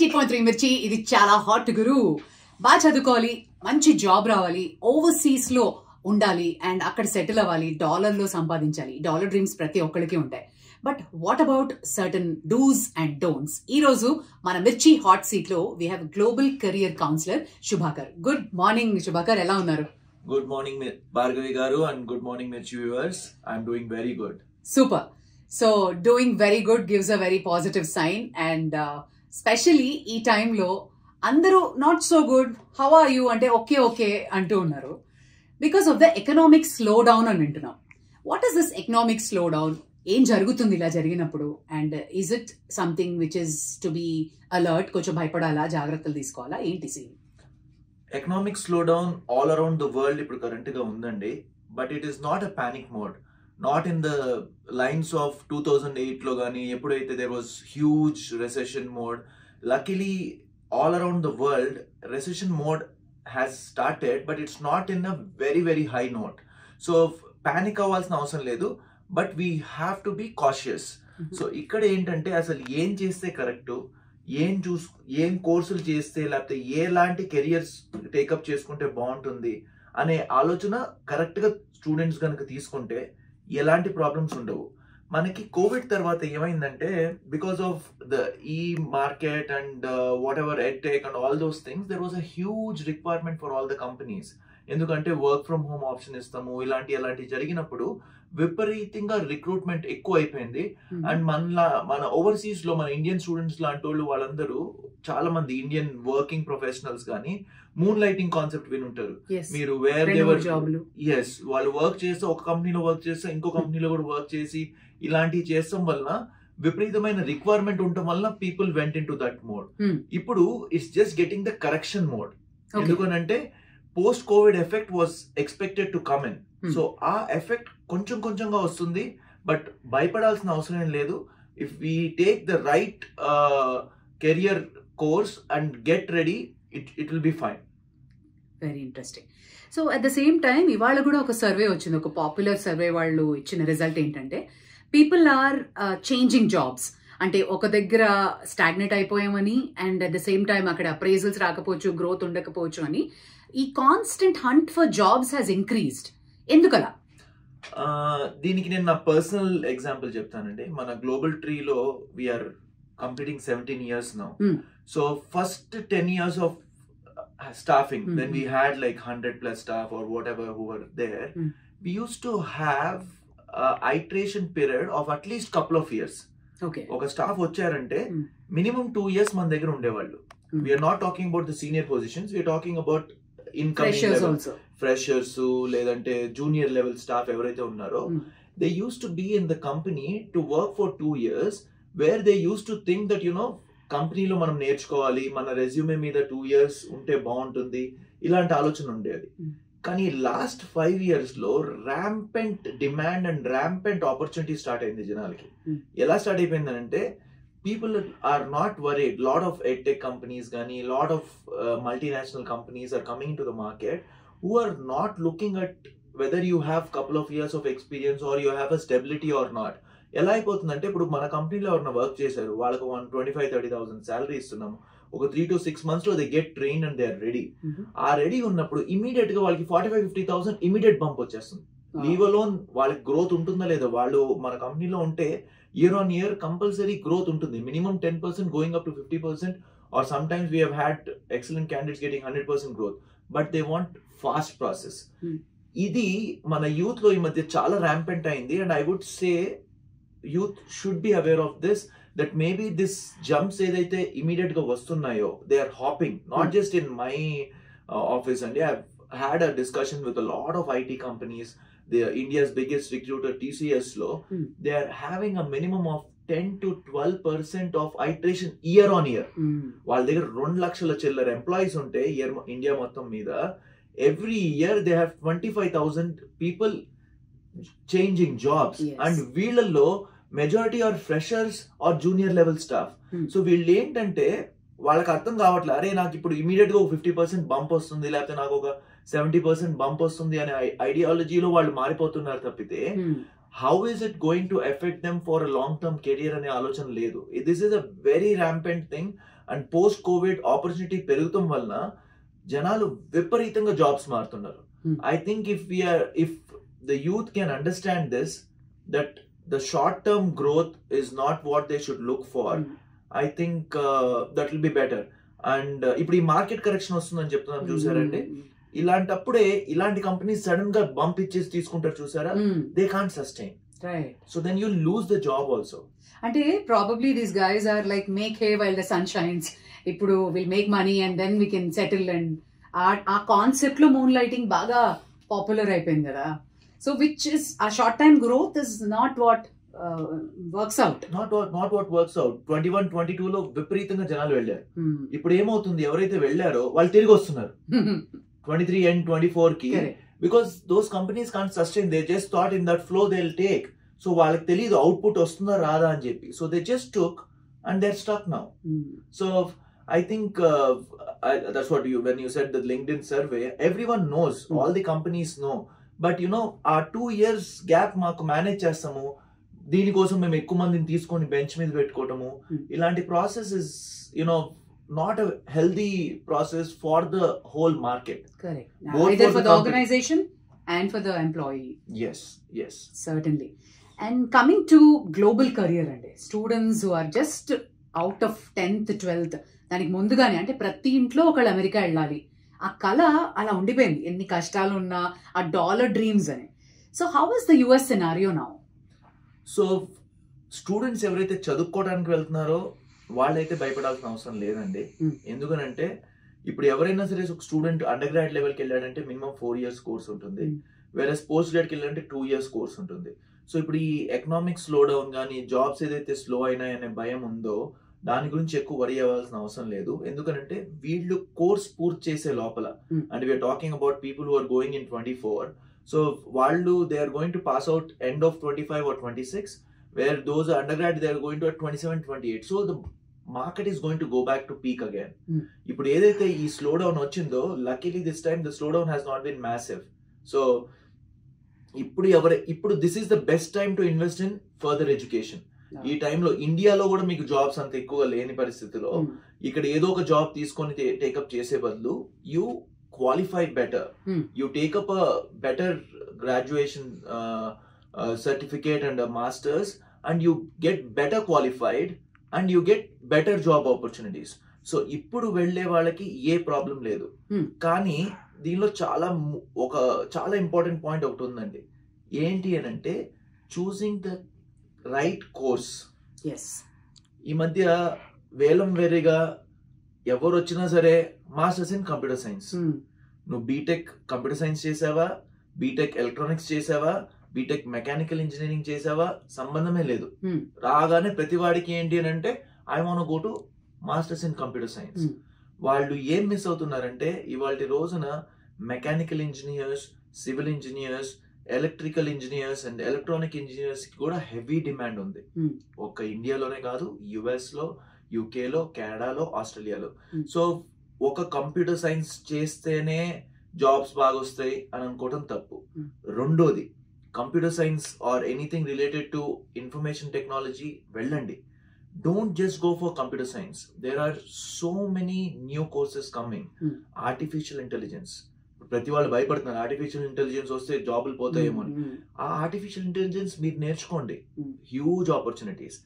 90.3 మిర్చి ఇది చాలా హాట్ గురు. బాగా చదువుకోవాలి, మంచి జాబ్ రావాలి, ఓవర్సీస్ లో ఉండాలి అండ్ అక్కడ సెటిల్ అవ్వాలి, డాలర్లో సంపాదించాలి. డాలర్ డ్రీమ్స్ ప్రతి ఒక్కరికి ఉంటాయి. But what about certain dos and don'ts? ఈ రోజు మన మిర్చి హాట్ సీట్ లో we have global career counsellor Subhakar. Good morning Subhakar, ఎలా ఉన్నారు? Good morning, Bhargavi Garu, and good morning, Mirchi viewers. I'm doing very good. Super. So, doing very good gives a very positive sign, and especially ఈ టైంలో అందరూ not so good, how are you అంటే okay okay అంటూ ఉన్నారు because of the economic slowdown అని వింటున్నాం. What is this economic slowdown? ఏం జరుగుతుంది ఇలా జరిగినప్పుడు? And is it something which is to be alert? కొంచెం భయపడాలా, జాగ్రత్తలు తీసుకోవాలా, ఏంటి scene? Economic slowdown all around the world ఇప్పుడు current గా ఉందండి, but it is not a panic mode. Not in the lines of 2008 లో కానీ ఎప్పుడైతే there was huge recession mode. Luckily all around the world recession mode has started, but it's not in a very very high note. So panic అవ్వాల్సిన అవసరం లేదు, but we have to be cautious. So ఇక్కడ ఏంటంటే అసలు ఏం చేస్తే correct, ఏం కోర్సులు చేస్తే లేకపోతే ఎలాంటి కెరియర్స్ టేకప్ చేసుకుంటే బాగుంటుంది అనే ఆలోచన కరెక్ట్ గా స్టూడెంట్స్ కనుక తీసుకుంటే ఎలాంటి ప్రాబ్లమ్స్ ఉండవు. మనకి కోవిడ్ తర్వాత ఏమైందంటే బికాస్ ఆఫ్ ద ఈ market and what ever ed tech and all those things there was a huge requirement for all the companies. ఎందుకంటే వర్క్ ఫ్రమ్ హోమ్ ఆప్షన్ ఇస్తాము, ఇలాంటి జరిగినప్పుడు విపరీతంగా రిక్రూట్మెంట్ ఎక్కువ అయిపోయింది. అండ్ మన ఓవర్సీస్ లో మన ఇండియన్ స్టూడెంట్స్ లాంటి వాళ్ళు వాళ్ళందరూ చాలా మంది ఇండియన్ వర్కింగ్ ప్రొఫెషనల్స్ కానీ మూన్ లైటింగ్ కాన్సెప్ట్ వినుంటారు మీరు. వాళ్ళు వర్క్ చేస్తే ఒక కంపెనీలో వర్క్ చేస్తే ఇంకో కంపెనీలో కూడా వర్క్ చేసి ఇలాంటివి చేస్తాం వల్ల విపరీతమైన రిక్వైర్మెంట్ ఉండటం వల్ల people went in to that mode. ఇప్పుడు it's just getting the correction mode. ఎందుకనంటే post Covid effect was expected to come in. So ఆ ఎఫెక్ట్ కొంచెంగా వస్తుంది, బట్ భయపడాల్సిన అవసరం ఏం లేదు. If we take the right career course and get ready, it will be fine. Very interesting. So at the same time ఇవాళ కూడా ఒక సర్వే వచ్చింది, ఒక పాపులర్ సర్వే. వాళ్ళు ఇచ్చిన రిజల్ట్ ఏంటంటే పీపుల్ ఆర్ చేంజింగ్ జాబ్స్. అంటే ఒక దగ్గర స్టాగ్నేట్ అయిపోయామని and at the same time అక్కడ అప్రైజల్స్ రాకపోవచ్చు, గ్రోత్ ఉండకపోవచ్చు అని ఈ constant hunt for jobs has increased. ఎందుకలా? దీనికి నేను నా పర్సనల్ ఎగ్జాంపుల్ చెప్తానండి. మన గ్లోబల్ ట్రీలో we are completing 17 years now. So first 10 years of staffing, when we had like 100+ staff or whatever who were there, we used to have iteration period of at least couple of years. Okay. ఒక staff వచ్చారంటే minimum 2 years మన దగ్గర ఉండేవాళ్ళు. We're not talking about the senior positions, we're talking about incoming freshers లేదంటే junior level staff ఎవరైతే ఉన్నారో they used to be in the company to work for 2 years, where they used to think that కంపెనీలో మనం నేర్చుకోవాలి, మన resume మీద 2 years ఉంటే బాగుంటుంది, ఇలాంటి ఆలోచన ఉండేది. కానీ లాస్ట్ 5 years లో rampant demand and rampant opportunity start అయింది జనాలకి. ఎలా స్టార్ట్ అయిపోయింది అంటే people are not worried. Lot of edtech companies gani, lot of multinational companies are coming into the market who are not looking at whether you have couple of years of experience or you have a stability or not. ఎలా అయిపోతుందంటే ఇప్పుడు మన కంపెనీలో ఎవరైనా work చేశారు, వాళ్ళకు 25,000-30,000 salary ఇస్తున్నాము, ఒక 3 to 6 months లో they get train and they are ready. ఆ రెడీ ఉన్నప్పుడు ఇమీడియట్ గా వాళ్ళకి 45,000-50,000 ఇమీడియట్ బంప్ వచ్చేస్తుంది. లీవ్ అలోన్ వాళ్ళకి గ్రోత్ ఉంటుందా లేదా? వాళ్ళు మన కంపెనీలో ఉంటే year on year compulsory growth ఉంటుంది, minimum 10% going up to 50%, or sometimes we have had excellent candidates getting 100% growth, but they want fast process. ఇది మన యూత్ లో ఈ మధ్య చాలా ర్యాంపెంట్ అయింది. And I would say youth should be aware of this, that maybe this jumps ఏదైతే immediate గా వస్తున్నాయో they are hopping, not just in my office అండి. I had a discussion with a lot of IT companies. India's biggest recruiter TCS lo, they are having a minimum of 10 to 12% of iteration year on year. వాళ్ళ దగ్గర 2 లక్షల చిల్లర employees ఉంటే India మొత్తం మీద every year they have 25,000 people changing jobs. And వీళ్ళల్లో majority are freshers or junior level staff. So వీళ్ళు ఏంటంటే వాళ్ళకి అర్థం కావట్లేదు, అరే నాకు ఇప్పుడు ఇమీడియట్ గా ఒక 50% బంప్ వస్తుంది, లేకపోతే నాకు ఒక 70% బంప్ వస్తుంది అనే ఐడియాలజీలో వాళ్ళు మారిపోతున్నారు తప్పితే how is it going to effect them for long term career అనే ఆలోచన లేదు. This is a very rampant thing. And post Covid opportunity పెరుగుతాం వలన జనాలు విపరీతంగా జాబ్స్ మారుతున్నారు. I think if the youth can understand this, that the short term growth is not what they should look far, I think that will be better. And ఇప్పుడు ఈ market correction వస్తుందని చెప్తున్నాను చూసారండి, ఇలాంటప్పుడే ఇలాంటి కంపెనీస్ సడన్ గా bump ఇచ్చేసి తీసుకుంటారు చూసారా, they can't sustain. So then you lose the job also. అంటే probably these guys are like make hay while the sun shines. ఇప్పుడు will make money and then we can settle. And ఆ concept లో moonlighting బాగా popular అయిపోయింది కదా. So which is a short time growth is not what works out. Not what works out. 21-22 లో విపరీతంగా జనాలు వెళ్ళారు. ఇప్పుడు ఏమవుతుంది, ఎవరైతే వెళ్ళారో వాళ్ళు తిరిగి వస్తున్నారు 23 and 24 కి, because those companies can't sustain. They just thought in that flow they'll take. So వాళ్ళకి తెలియదు అవుట్పుట్ వస్తుందా రాదా అని చెప్పి. So they just took and they're stuck now. So I think that's what when you said the LinkedIn survey, everyone knows, all the companies know. But you know, our 2 years gap మాకు manage చేస్తాము, దీనికోసం మేము ఎక్కువ మందిని తీసుకొని bench మీద పెట్టుకోవటము, ఇలాంటి process is not a healthy process for the whole market. Correct. Either for the organization and for the employee. Yes. Certainly. And coming to global career and students who are just out of 10th 12th, దానికి ముందుగానే అంటే ప్రతి ఇంట్లో ఒకళ్ళు America వెళ్ళాలి, ఆ కళ అలా ఉండిపోయింది ఎన్ని కష్టాలు ఉన్నా, ఆ డాలర్ డ్రీమ్స్ అని. So how is the US scenario now? So students ఎవరైతే చదువుకోవడానికి వెళ్తున్నారో వాళ్ళైతే భయపడాల్సిన అవసరం లేదండి. ఎందుకనంటే ఇప్పుడు ఎవరైనా సరే ఒక స్టూడెంట్ అండర్ గ్రాడ్ లెవెల్కి వెళ్ళాడంటే మినిమం 4 years కోర్స్ ఉంటుంది, వేరే పోస్ట్ గ్రాడ్కి వెళ్ళాలంటే 2 years కోర్స్ ఉంటుంది. సో ఇప్పుడు ఈ ఎకనామిక్ స్లో డౌన్ కానీ జాబ్స్ ఏదైతే స్లో అయినాయనే భయం ఉందో దాని గురించి ఎక్కువ వరి అవ్వాల్సిన అవసరం లేదు. ఎందుకంటే వీళ్ళు కోర్స్ పూర్తి చేసే లోపల, and we are talking about people who are going in 24, so వాళ్ళు they are going to pass out end of 25 or 26, where those undergrad they are going to at 27-28. So the market is going to go back to peak again. ఇప్పుడు ఏదైతే ఈ slow down వచ్చిందో, luckily this time the slow down has not been massive. So ఇప్పుడు this is the best time to invest in further education. ఈ టైంలో ఇండియాలో కూడా మీకు జాబ్స్ అంత ఎక్కువగా లేని పరిస్థితిలో ఇక్కడ ఏదో ఒక జాబ్ తీసుకొని టేకప్ చేసే బదులు you qualify better, you take up a better graduation certificate and a master's, and you get better qualified and you get better job opportunities. So ఇప్పుడు వెళ్లే వాళ్ళకి ఏ ప్రాబ్లం లేదు. కానీ దీనిలో చాలా ఇంపార్టెంట్ పాయింట్ ఒకటి ఉందండి. ఏంటి అని అంటే చూసింగ్ ద రైట్ కోర్స్. ఈ మధ్య వేలం వేరేగా ఎవరు వచ్చినా సరే మాస్టర్స్ ఇన్ కంప్యూటర్ సైన్స్, నువ్వు బీటెక్ కంప్యూటర్ సైన్స్ చేసావా, బీటెక్ ఎలక్ట్రానిక్స్ చేసావా, బీటెక్ మెకానికల్ ఇంజనీరింగ్ చేసావా, సంబంధమే లేదు. రాగానే ప్రతి వాడికి ఏంటి అని అంటే I want go to masters in computer science. వాళ్ళు ఏం మిస్ అవుతున్నారంటే ఇవాళ రోజున mechanical engineers, civil engineers, electrical engineers and electronic engineers కి కూడా హెవీ డిమాండ్ ఉంది. ఒక్క ఇండియాలోనే కాదు, యుఎస్ లో, యూకేలో, కెనడాలో, ఆస్ట్రేలియాలో. సో ఒక కంప్యూటర్ సైన్స్ చేస్తేనే జాబ్స్ బాగా వస్తాయి అని అనుకోవడం తప్పు. రెండోది, computer science or anything related to information technology వెళ్ళండి. Don't just go for computer science. There are so many new courses coming. Artificial intelligence, ప్రతి వాళ్ళు భయపడుతున్నారు ఆర్టిఫిషియల్ ఇంటెలిజెన్స్ వస్తే జాబులు పోతాయేమో అని. ఆ ఆర్టిఫిషియల్ ఇంటెలిజెన్స్ మీరు నేర్చుకోండి, హ్యూజ్ ఆపర్చునిటీస్.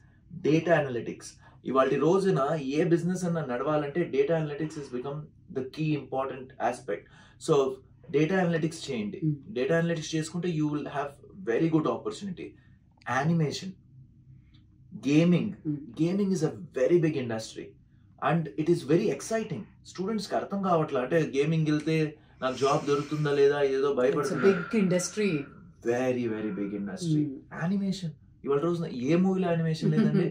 డేటా అనలిటిక్స్, ఇవాళ రోజున ఏ బిజినెస్ అన్న నడవాలంటే data analytics is become the key important aspect. So data analytics చేయండి. డేటా అనలిటిక్స్ చేసుకుంటే you will have very good opportunity. Animation, gaming is a very big industry and it is very exciting. Students కి అర్థం కావట్లా, అంటే gaming వెళ్తే నాకు job దొరుకుతుందా లేదా ఏదో భయపడుతుంది. Very very big industry. Animation, ఇవాళ రోజున ఏ మూవీలో యానిమేషన్ లేదండి.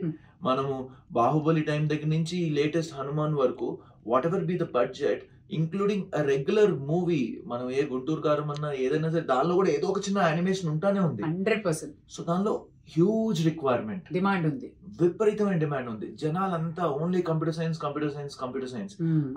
మనము బాహుబలి టైం దగ్గర నుంచి లేటెస్ట్ హనుమాన్ వరకు, what ever be the budget, including a regular movie, మనం ఏ గుంటూరు కారం అన్నా ఏదైనా సరే దానిలో కూడా ఏదో ఒక చిన్న యానిమేషన్ ఉంటానే ఉంది. 100%. సో దానిలో హ్యూజ్ రిక్వైర్మెంట్, డిమాండ్ ఉంది, విపరీతమైన డిమాండ్ ఉంది. జనాలంతా ఓన్లీ కంప్యూటర్ సైన్స్.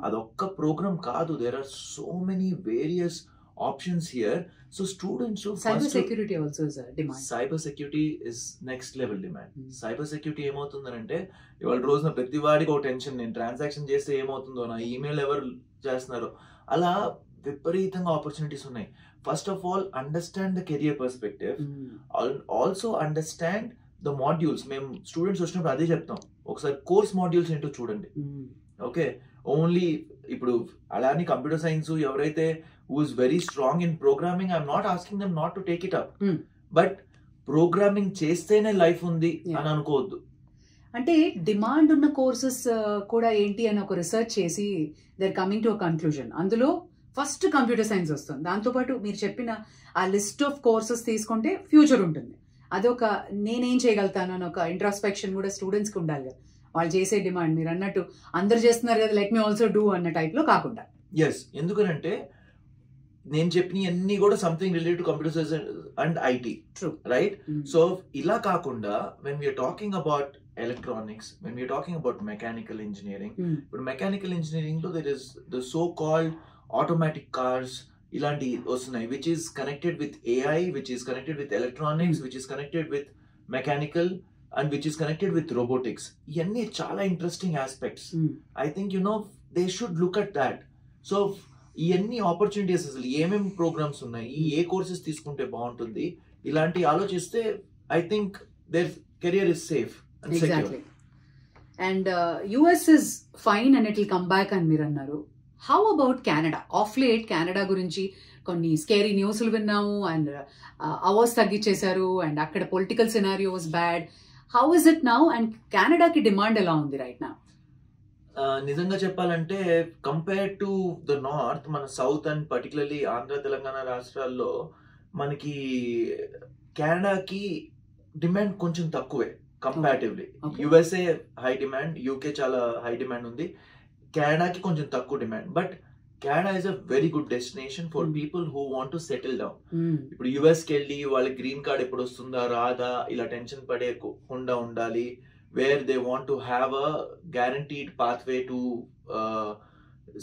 అదొక్క ప్రోగ్రామ్ కాదు, there are so many various options here. So students who cyber security also is a demand. Cyber security is next level demand. Cyber security ఏమవుతుందంటే ఇవాళ రోజున ప్రతి వాడికి ఒక టెన్షన్, నేను ట్రాన్సాక్షన్ చేస్తే ఏమవుతుందో, నా ఈమెయిల్ ఎవరు చేస్తున్నారో, అలా విపరీతంగా ఆపర్చునిటీస్ ఉన్నాయి. First of all understand the career perspective, also understand the modules. మేము స్టూడెంట్స్ వచ్చినప్పుడు అదే చెప్తాం, ఒకసారి కోర్స్ మాడ్యూల్స్ ఏంటో చూడండి. ఓకే, ఓన్లీ ఇప్పుడు అలానే కంప్యూటర్ సైన్స్ ఎవరైతే who is very strong in programming, I'm not asking them not to take it up, but programming చేస్తేనే లైఫ్ ఉంది అని అనుకోవద్దు. అంటే డిమాండ్ ఉన్న కోర్సెస్ కూడా ఏంటి అని ఒక రీసెర్చ్ చేసి they are coming to a conclusion. అందులో ఫస్ట్ కంప్యూటర్ సైన్స్ వస్తుంది. దాంతోపాటు మీరు చెప్పిన ఆ లిస్ట్ ఆఫ్ కోర్సెస్ తీసుకుంటే ఫ్యూచర్ ఉంటుంది. అదొక నేనేం చేయగలుగుతాను అని ఒక ఇంట్రాస్పెక్షన్ కూడా స్టూడెంట్స్కి ఉండాలి కదా. వాళ్ళు చేసే డిమాండ్ మీరు అన్నట్టు అందరు చేస్తున్నారు కదా, లెట్ మీ ఆల్సో డూ అన్న టైప్లో కాకుండా. ఎస్, ఎందుకనంటే నేను చెప్పిన అన్ని కూడా something related to computer science and IT, right? So ఇలా కాకుండా when we're talking about electronics, when we're talking about mechanical engineering, ఇప్పుడు మెకానికల్ ఇంజనీరింగ్ లో there is the so called automatic cars ఇలాంటి వస్తున్నాయి, which is connected with AI, which is connected with electronics, which is connected with mechanical and which is connected with robotics. ఇవన్నీ చాలా interesting aspects. I think they should look at that. So ఇవన్నీ opportunities, అసలు ఏమేమి programmes ఉన్నాయి, ఏ courses తీసుకుంటే బాగుంటుంది, ఇలాంటి ఆలోచిస్తే I think their career is safe and secure. And US is fine and it will come back అని మీరు అన్నారు. How about Canada? Of late Canada గురించి కొన్ని స్కేరీ న్యూస్లు విన్నాము, అండ్ అవర్స్ తగ్గించేశారు, అండ్ అక్కడ political scenario was bad. How is it now? And కెనడాకి డిమాండ్ ఎలా ఉంది రైట్ నౌ? నిజంగా చెప్పాలంటే కంపేర్ టు ద నార్త్, మన south and particularly Andhra Telangana రాష్ట్రాల్లో మనకి కెనడాకి డిమాండ్ కొంచెం తక్కువే comparatively. USA high demand, UK చాలా హై డిమాండ్ ఉంది, కెనడాకి కొంచెం తక్కువ demand. But Canada is a very good destination for people who want to settle down. ఇప్పుడు యుఎస్కి వెళ్ళి వాళ్ళకి గ్రీన్ కార్డ్ ఎప్పుడు వస్తుందా రాదా ఇలా టెన్షన్ పడేకుండా ఉండాలి, where they want to have a guaranteed pathway to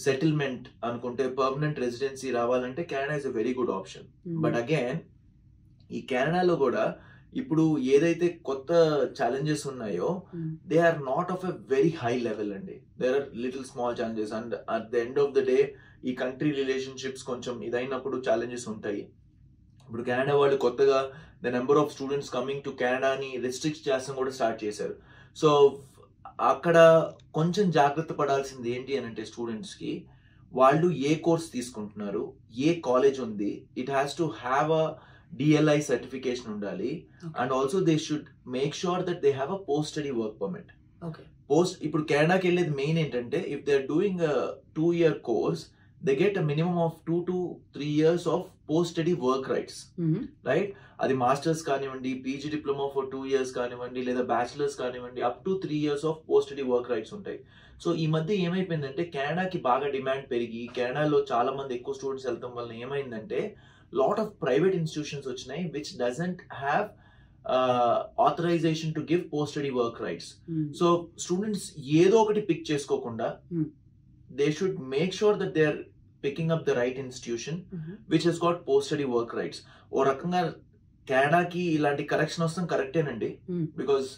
settlement anukunte permanent residency ravalante Canada is a very good option. But again ee Canada lo kuda ippudu edaithe kotta challenges unnayo, they are not of a very high level andi. There are little small challenges, and at the end of the day ee country relationships koncham idainappudu challenges untayi. ఇప్పుడు Canada వాళ్ళు కొత్తగా the number of students coming to కెనడాని restrict చేస్తాం కూడా start చేశారు. So అక్కడ కొంచెం జాగ్రత్త పడాల్సింది ఏంటి అని అంటే స్టూడెంట్స్కి వాళ్ళు ఏ కోర్స్ తీసుకుంటున్నారు, ఏ కాలేజ్ ఉంది, it has to have a DLI certification ఉండాలి. And also they should make sure that they have a post study work permit. ఇప్పుడు కెనడాకి వెళ్ళేది మెయిన్ ఏంటంటే if they are doing 2-year course, they get a minimum of 2 to 3 years of post-study work rights, right? అది masters కానివ్వండి, PG diploma for 2 years కానివ్వండి, లేదా bachelors కానివ్వండి, up to 3 years of post-study work rights ఉంటాయి. So ఈ మధ్య ఏమైపోయిందంటే కెనడాకి బాగా డిమాండ్ పెరిగి కెనడాలో చాలా మంది ఎక్కువ స్టూడెంట్స్ వెళ్తాం వల్ల ఏమైందంటే లాట్ ఆఫ్ ప్రైవేట్ ఇన్స్టిట్యూషన్స్ వచ్చినాయి which doesn't have authorization to give post-study work rights. So students ఏదో ఒకటి పిక్ చేసుకోకుండా they should make sure that they are picking up the right institution which has got post-study work rights. ఓ రకంగా కెనడాకి ఇలాంటి correction వస్తాం కరెక్టేనండి, because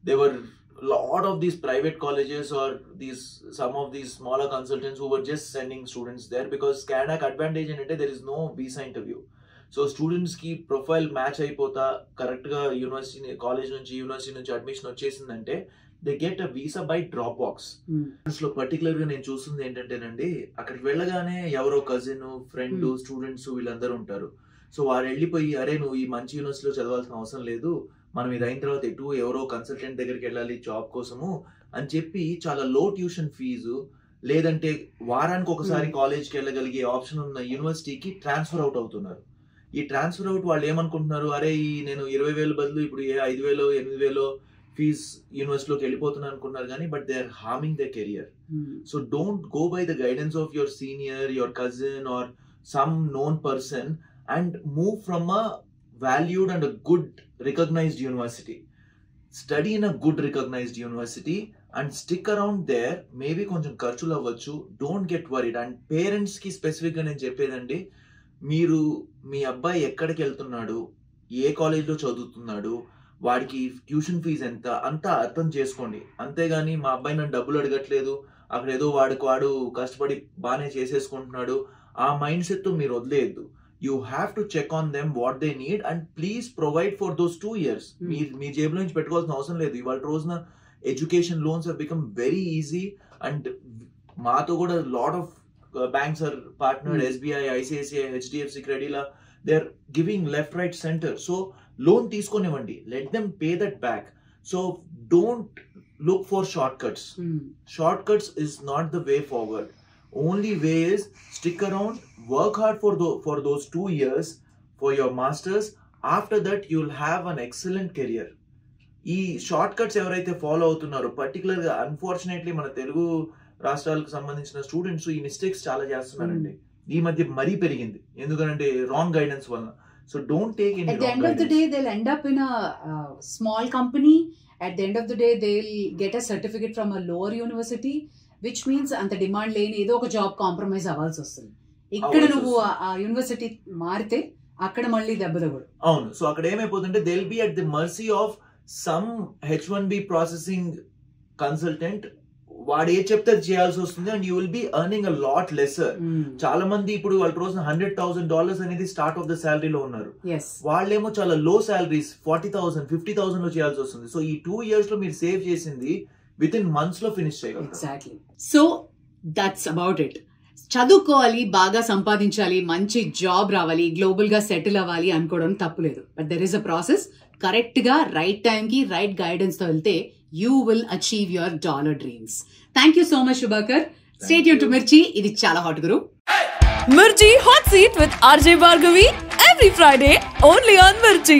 there were lot of these private colleges or some of these smaller consultants who were just sending students there because Canada advantage ఏంటంటే there is no visa interview. So students కి profile match అయిపోతా correct గా university నుంచి admission వచ్చేసిందంటే they get a visa by drop box. లో particular గా నేను చూస్తుంది ఏంటంటేనండి, అక్కడికి వెళ్ళగానే ఎవరో కజిన్, ఫ్రెండ్, స్టూడెంట్స్ వీళ్ళందరూ ఉంటారు. సో వారు వెళ్ళిపోయి అరే నువ్వు ఈ మంచి యూనివర్సిటీలో చదవాల్సిన అవసరం లేదు, మనం ఇది అయిన తర్వాత ఎవరో కన్సల్టెంట్ దగ్గరికి వెళ్ళాలి జాబ్ కోసము అని చెప్పి చాలా లో ట్యూషన్ ఫీజు లేదంటే వారానికి ఒకసారి కాలేజ్కి వెళ్ళగలిగే ఆప్షన్ ఉన్న యూనివర్సిటీకి ట్రాన్స్ఫర్ అవుట్ అవుతున్నారు. ఈ ట్రాన్స్ఫర్ అవుట్ వాళ్ళు ఏమనుకుంటున్నారు, అరే నేను 20,000 బదులు ఇప్పుడు 5,000 8,000 ఫీజ్ యూనివర్సిటీలోకి వెళ్ళిపోతున్నాను అనుకున్నారు కానీ but they are harming the career. So don't go by the guidance of your senior, your cousin or some known person and move from a valued and a good recognized university. Study in a good recognized university and stick around there. Maybe కొంచెం ఖర్చులు అవ్వచ్చు, don't get worried. And parents కి specific గా నేను చెప్పేదండి, మీరు మీ అబ్బాయి ఎక్కడికి వెళ్తున్నాడు, ఏ కాలేజ్లో చదువుతున్నాడు, వాడికి ట్యూషన్ ఫీజు ఎంత అంతా అర్థం చేసుకోండి. అంతేగాని మా అబ్బాయి నన్ను డబ్బులు అడగట్లేదు, అక్కడ ఏదో వాడు కష్టపడి బాగానే చేసేసుకుంటున్నాడు, ఆ మైండ్ సెట్ తో మీరు వదిలేయద్దు. You have to check on them what they need and please provide for those 2 years. మీ జేబులో నుంచి పెట్టుకోవాల్సిన అవసరం లేదు. ఇవాళ రోజున education loans have become very easy and మాతో కూడా lot of banks are partnered, SBI, ICICI, HDFC, Credila, they are giving left, right, center. So loan తీసుకొనివ్వండి, let them pay that back. So don't look for shortcuts. Shortcuts is not the way forward. Only way is stick around, work hard for those 2 years for your masters. After that you'll have an excellent career. ఈ short cuts ఎవరైతే follow అవుతున్నారో, particular గా unfortunately మన తెలుగు రాష్ట్రాలకు సంబంధించిన students ఈ mistakes చాలా చేస్తున్నారండి. ఈ మధ్య మరీ పెరిగింది, ఎందుకంటే రాంగ్ గైడెన్స్ వల్ల. So don't take any. At the end of the day, they'll end up in a small company. At the end of the day, they'll get a certificate from a lower university, which means anta demand lane ఏదో ఒక job compromise అవ్వాల్సి వస్తుంది. ఇక్కడ నువ్వు ఆ university మారితే అక్కడ మళ్ళీ దెబ్బ తగుడు. అవును. సో అక్కడ ఏమైపోతుంటే they'll be at the mercy of some H1B processing consultant. వాడు ఏ చెప్తే చేయాల్సి వస్తుంది and you will be earning a lot lesser. చాలా మంది ఇప్పుడు వాళ్ళ రోజున $100,000 అనేది స్టార్ట్ ఆఫ్ ద శాలరీలో ఉన్నారు. వాళ్ళేమో చాలా లో శాలరీస్ 40,000, 50,000 లో చేయాల్సి వస్తుంది. సో ఈ 2 years లో మీరు సేవ్ చేసింది విత్ ఇన్ మంత్స్ లో ఫినిష్ చేయగలరు. Exactly. So that's about it. చదువుకోవాలి, బాగా సంపాదించాలి, మంచి జాబ్ రావాలి, గ్లోబల్ గా సెటిల్ అవ్వాలి అనుకోవడం తప్పులేదు. But there is a process. Correct గా రైట్ టైం కి రైట్ గైడెన్స్ తో వెళ్తే you will achieve your dollar dreams. Thank you so much, Shubhakar. Stay tuned to Mirchi. Idi chala hot guru. Mirchi Hot Seat with RJ Bhargavi every Friday only on Mirchi.